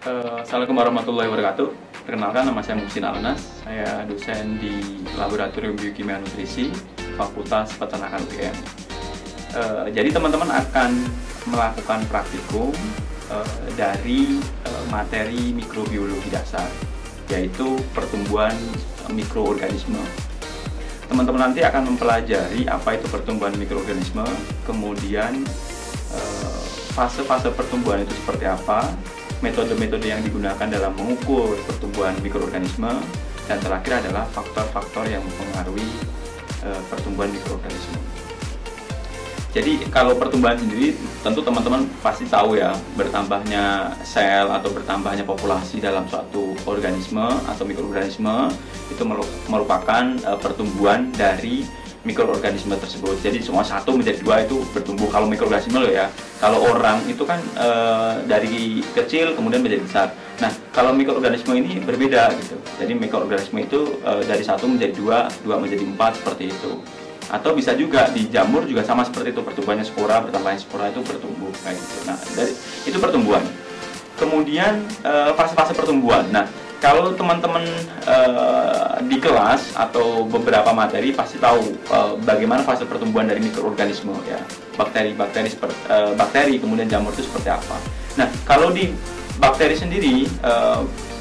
Assalamualaikum warahmatullahi wabarakatuh. Perkenalkan, nama saya Muhsin Alnas. Saya dosen di Laboratorium Biokimia Nutrisi Fakultas Peternakan UGM. Jadi teman-teman akan melakukan praktikum dari materi mikrobiologi dasar, yaitu pertumbuhan mikroorganisme. Teman-teman nanti akan mempelajari apa itu pertumbuhan mikroorganisme, kemudian fase-fase pertumbuhan itu seperti apa, metode-metode yang digunakan dalam mengukur pertumbuhan mikroorganisme, dan terakhir adalah faktor-faktor yang mempengaruhi pertumbuhan mikroorganisme. Jadi kalau pertumbuhan sendiri tentu teman-teman pasti tahu ya, bertambahnya sel atau bertambahnya populasi dalam suatu organisme atau mikroorganisme itu merupakan pertumbuhan dari mikroorganisme tersebut. Jadi semua satu menjadi dua itu bertumbuh kalau mikroorganisme loh ya. Kalau orang itu kan dari kecil kemudian menjadi besar. Nah, kalau mikroorganisme ini berbeda gitu. Jadi mikroorganisme itu dari satu menjadi dua, dua menjadi empat, seperti itu. Atau bisa juga di jamur juga sama seperti itu, pertumbuhannya spora, bertambahnya spora itu bertumbuh kayak gitu. Nah, itu pertumbuhan. Kemudian fase-fase pertumbuhan. Nah, kalau teman-teman di kelas atau beberapa materi pasti tahu bagaimana fase pertumbuhan dari mikroorganisme ya, bakteri kemudian jamur itu seperti apa. Nah, kalau di bakteri sendiri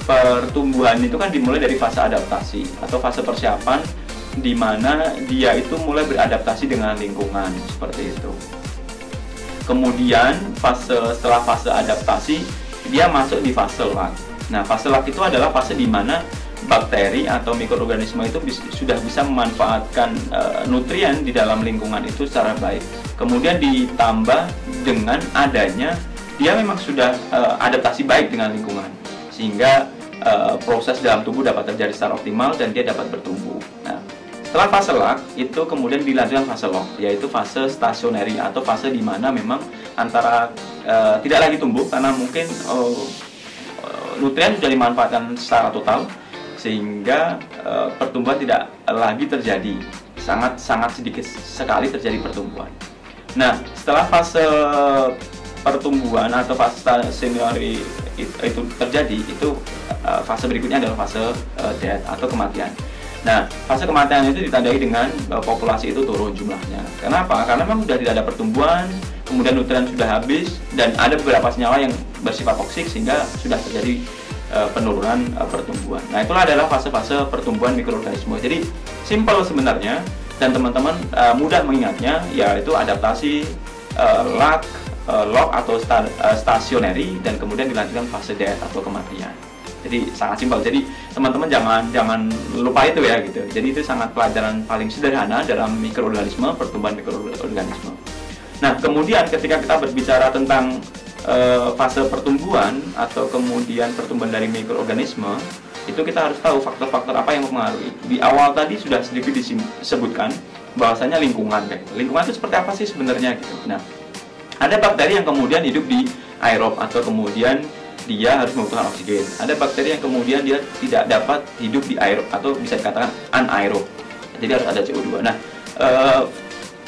pertumbuhan itu kan dimulai dari fase adaptasi atau fase persiapan, di mana dia itu mulai beradaptasi dengan lingkungan seperti itu. Kemudian setelah fase adaptasi dia masuk di fase lag. Nah, fase lag itu adalah fase di mana bakteri atau mikroorganisme itu sudah bisa memanfaatkan nutrien di dalam lingkungan itu secara baik. Kemudian ditambah dengan adanya dia memang sudah adaptasi baik dengan lingkungan, sehingga proses dalam tubuh dapat terjadi secara optimal dan dia dapat bertumbuh. Nah, setelah fase lag itu kemudian dilanjutkan fase log, yaitu fase stationary atau fase di mana memang antara tidak lagi tumbuh karena mungkin nutrien sudah dimanfaatkan secara total, sehingga pertumbuhan tidak lagi terjadi, sangat sedikit sekali terjadi pertumbuhan. Nah, setelah fase pertumbuhan atau fase stationary itu terjadi, itu fase berikutnya adalah fase death atau kematian. Nah, fase kematian itu ditandai dengan populasi itu turun jumlahnya. Kenapa? Karena memang sudah tidak ada pertumbuhan, kemudian nutrien sudah habis, dan ada beberapa senyawa yang bersifat toksik sehingga sudah terjadi penurunan pertumbuhan. Nah, itulah adalah fase-fase pertumbuhan mikroorganisme. Jadi simpel sebenarnya, dan teman-teman mudah mengingatnya, yaitu adaptasi, lag, log atau stationary, dan kemudian dilanjutkan fase death atau kematian. Jadi sangat simpel. Jadi teman-teman jangan lupa itu ya gitu. Jadi itu sangat pelajaran paling sederhana dalam mikroorganisme, pertumbuhan mikroorganisme. Nah, kemudian ketika kita berbicara tentang fase pertumbuhan atau kemudian pertumbuhan dari mikroorganisme, itu kita harus tahu faktor-faktor apa yang mempengaruhi. Di awal tadi sudah sedikit disebutkan bahwasanya lingkungan kayak gitu. Lingkungan itu seperti apa sih sebenarnya gitu. Nah, ada bakteri yang kemudian hidup di aerob atau kemudian dia harus membutuhkan oksigen. Ada bakteri yang kemudian dia tidak dapat hidup di aerob atau bisa dikatakan anaerob. Jadi harus ada CO2. Nah,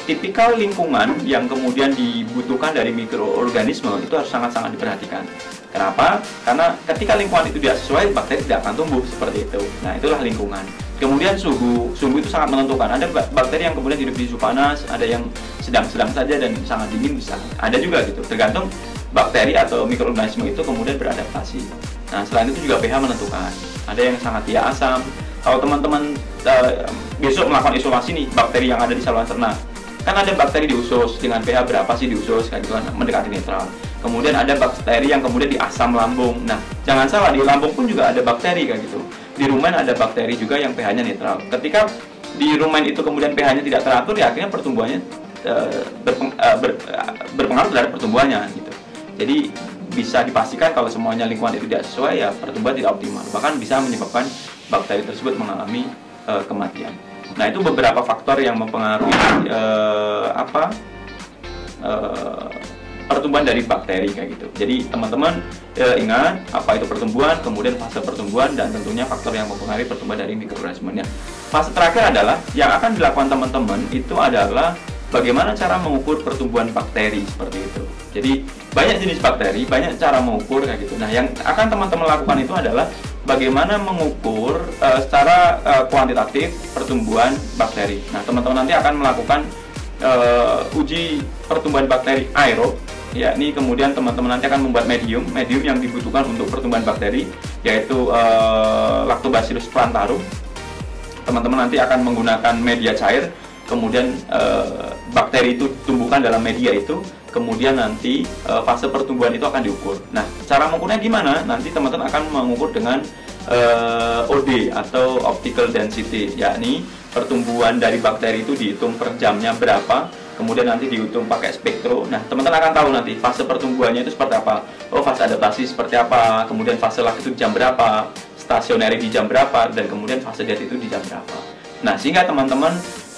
tipikal lingkungan yang kemudian dibutuhkan dari mikroorganisme itu harus sangat-sangat diperhatikan. Kenapa? Karena ketika lingkungan itu tidak sesuai, bakteri tidak akan tumbuh seperti itu. Nah, itulah lingkungan. Kemudian suhu itu sangat menentukan. Ada bakteri yang kemudian hidup di suhu panas, ada yang sedang-sedang saja dan sangat dingin bisa. Ada juga gitu. Tergantung bakteri atau mikroorganisme itu kemudian beradaptasi. Nah, selain itu juga pH menentukan. Ada yang sangat dia asam. Kalau teman-teman besok melakukan isolasi nih bakteri yang ada di saluran cerna, kan ada bakteri di usus dengan pH berapa sih di usus, kayak gitu kan, mendekati netral. Kemudian ada bakteri yang kemudian di asam lambung. Nah, jangan salah, di lambung pun juga ada bakteri kayak gitu. Di rumen ada bakteri juga yang pH-nya netral. Ketika di rumen itu kemudian pH-nya tidak teratur, ya akhirnya pertumbuhannya berpengaruh terhadap pertumbuhannya gitu. Jadi bisa dipastikan kalau semuanya lingkungan itu tidak sesuai, ya pertumbuhan tidak optimal, bahkan bisa menyebabkan bakteri tersebut mengalami kematian. Nah, itu beberapa faktor yang mempengaruhi pertumbuhan dari bakteri kayak gitu. Jadi teman-teman ingat apa itu pertumbuhan, kemudian fase pertumbuhan, dan tentunya faktor yang mempengaruhi pertumbuhan dari mikroorganismenya. Fase terakhir adalah yang akan dilakukan teman-teman itu adalah bagaimana cara mengukur pertumbuhan bakteri seperti itu. Jadi banyak jenis bakteri, banyak cara mengukur kayak gitu. Nah, yang akan teman-teman lakukan itu adalah bagaimana mengukur secara kuantitatif pertumbuhan bakteri. Nah, teman-teman nanti akan melakukan uji pertumbuhan bakteri aerob, yakni kemudian teman-teman nanti akan membuat medium yang dibutuhkan untuk pertumbuhan bakteri, yaitu Lactobacillus plantarum. Teman-teman nanti akan menggunakan media cair, kemudian bakteri itu tumbuhkan dalam media itu, kemudian nanti fase pertumbuhan itu akan diukur. Nah, cara mengukurnya gimana? Nanti teman-teman akan mengukur dengan OD atau optical density, yakni pertumbuhan dari bakteri itu dihitung per jamnya berapa, kemudian nanti dihitung pakai spektro. Nah, teman-teman akan tahu nanti fase pertumbuhannya itu seperti apa. Oh, fase adaptasi seperti apa, kemudian fase lag itu di jam berapa, stasioneri di jam berapa, dan kemudian fase dead itu di jam berapa. Nah, sehingga teman-teman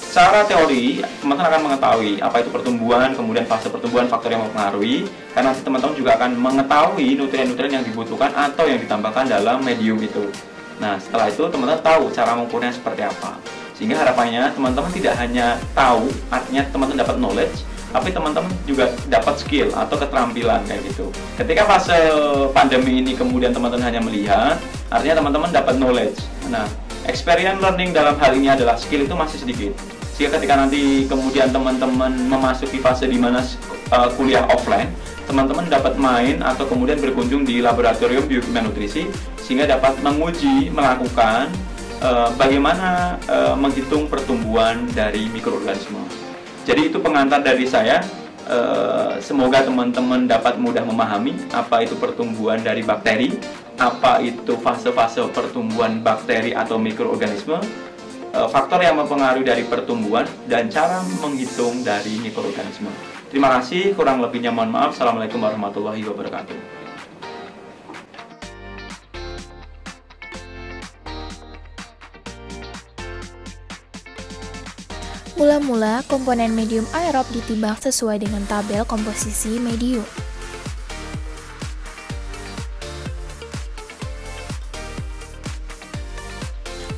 secara teori, teman-teman akan mengetahui apa itu pertumbuhan, kemudian fase pertumbuhan, faktor yang mempengaruhi, karena nanti teman-teman juga akan mengetahui nutrien-nutrien yang dibutuhkan atau yang ditambahkan dalam medium itu. Nah, setelah itu teman-teman tahu cara mengukurnya seperti apa. Sehingga harapannya teman-teman tidak hanya tahu, artinya teman-teman dapat knowledge, tapi teman-teman juga dapat skill atau keterampilan kayak gitu. Ketika fase pandemi ini kemudian teman-teman hanya melihat, artinya teman-teman dapat knowledge. Nah, experience learning dalam hal ini adalah skill itu masih sedikit. Sehingga ketika nanti kemudian teman-teman memasuki fase di mana kuliah offline, teman-teman dapat main atau kemudian berkunjung di laboratorium biokimia nutrisi, sehingga dapat menguji, melakukan bagaimana menghitung pertumbuhan dari mikroorganisme. Jadi itu pengantar dari saya. Semoga teman-teman dapat mudah memahami apa itu pertumbuhan dari bakteri, apa itu fase-fase pertumbuhan bakteri atau mikroorganisme, faktor yang mempengaruhi dari pertumbuhan, dan cara menghitung dari mikroorganisme. Terima kasih, kurang lebihnya mohon maaf. Assalamualaikum warahmatullahi wabarakatuh. Mula-mula, komponen medium aerob ditimbang sesuai dengan tabel komposisi medium.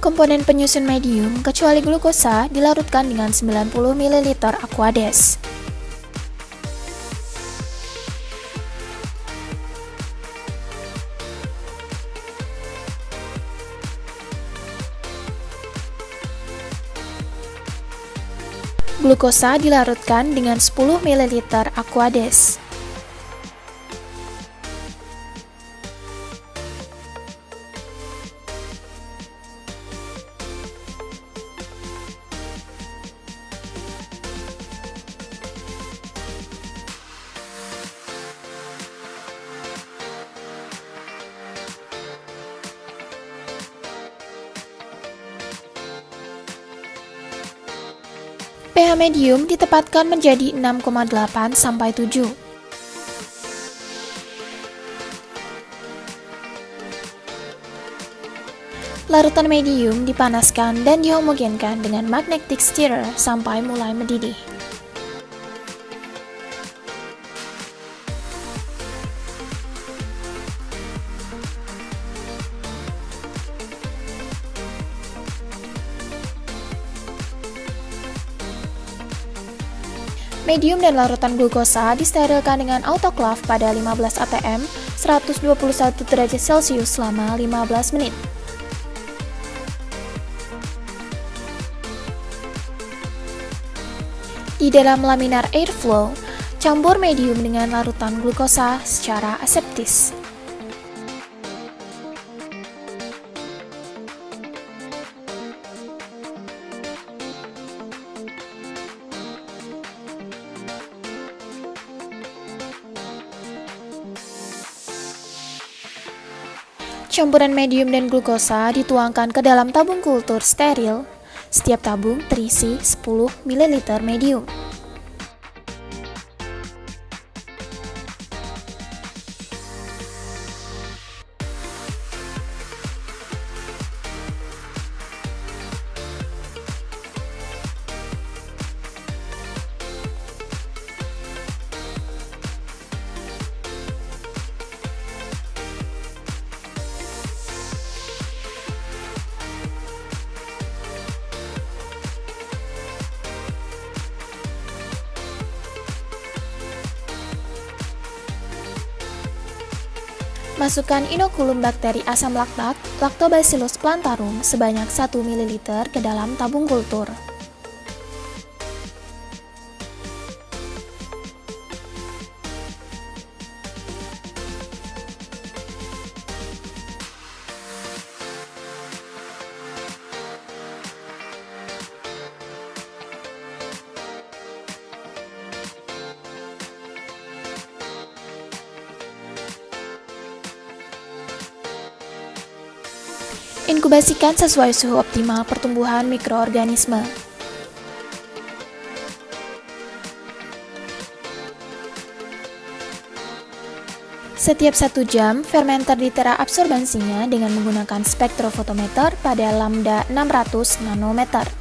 Komponen penyusun medium, kecuali glukosa, dilarutkan dengan 90 ml Aquades. Glukosa dilarutkan dengan 10 ml Aquades. pH medium ditempatkan menjadi 6,8 sampai 7. Larutan medium dipanaskan dan dihomogenkan dengan magnetic stirrer sampai mulai mendidih. Medium dan larutan glukosa disterilkan dengan autoclave pada 15 atm 121 derajat Celcius selama 15 menit. Di dalam laminar airflow, campur medium dengan larutan glukosa secara aseptis. Campuran medium dan glukosa dituangkan ke dalam tabung kultur steril. Setiap tabung terisi 10 ml medium. Masukkan inokulum bakteri asam laktat Lactobacillus plantarum sebanyak 1 ml ke dalam tabung kultur. Inkubasikan sesuai suhu optimal pertumbuhan mikroorganisme. Setiap 1 jam, fermenter ditera absorbansinya dengan menggunakan spektrofotometer pada lambda 600 nanometer.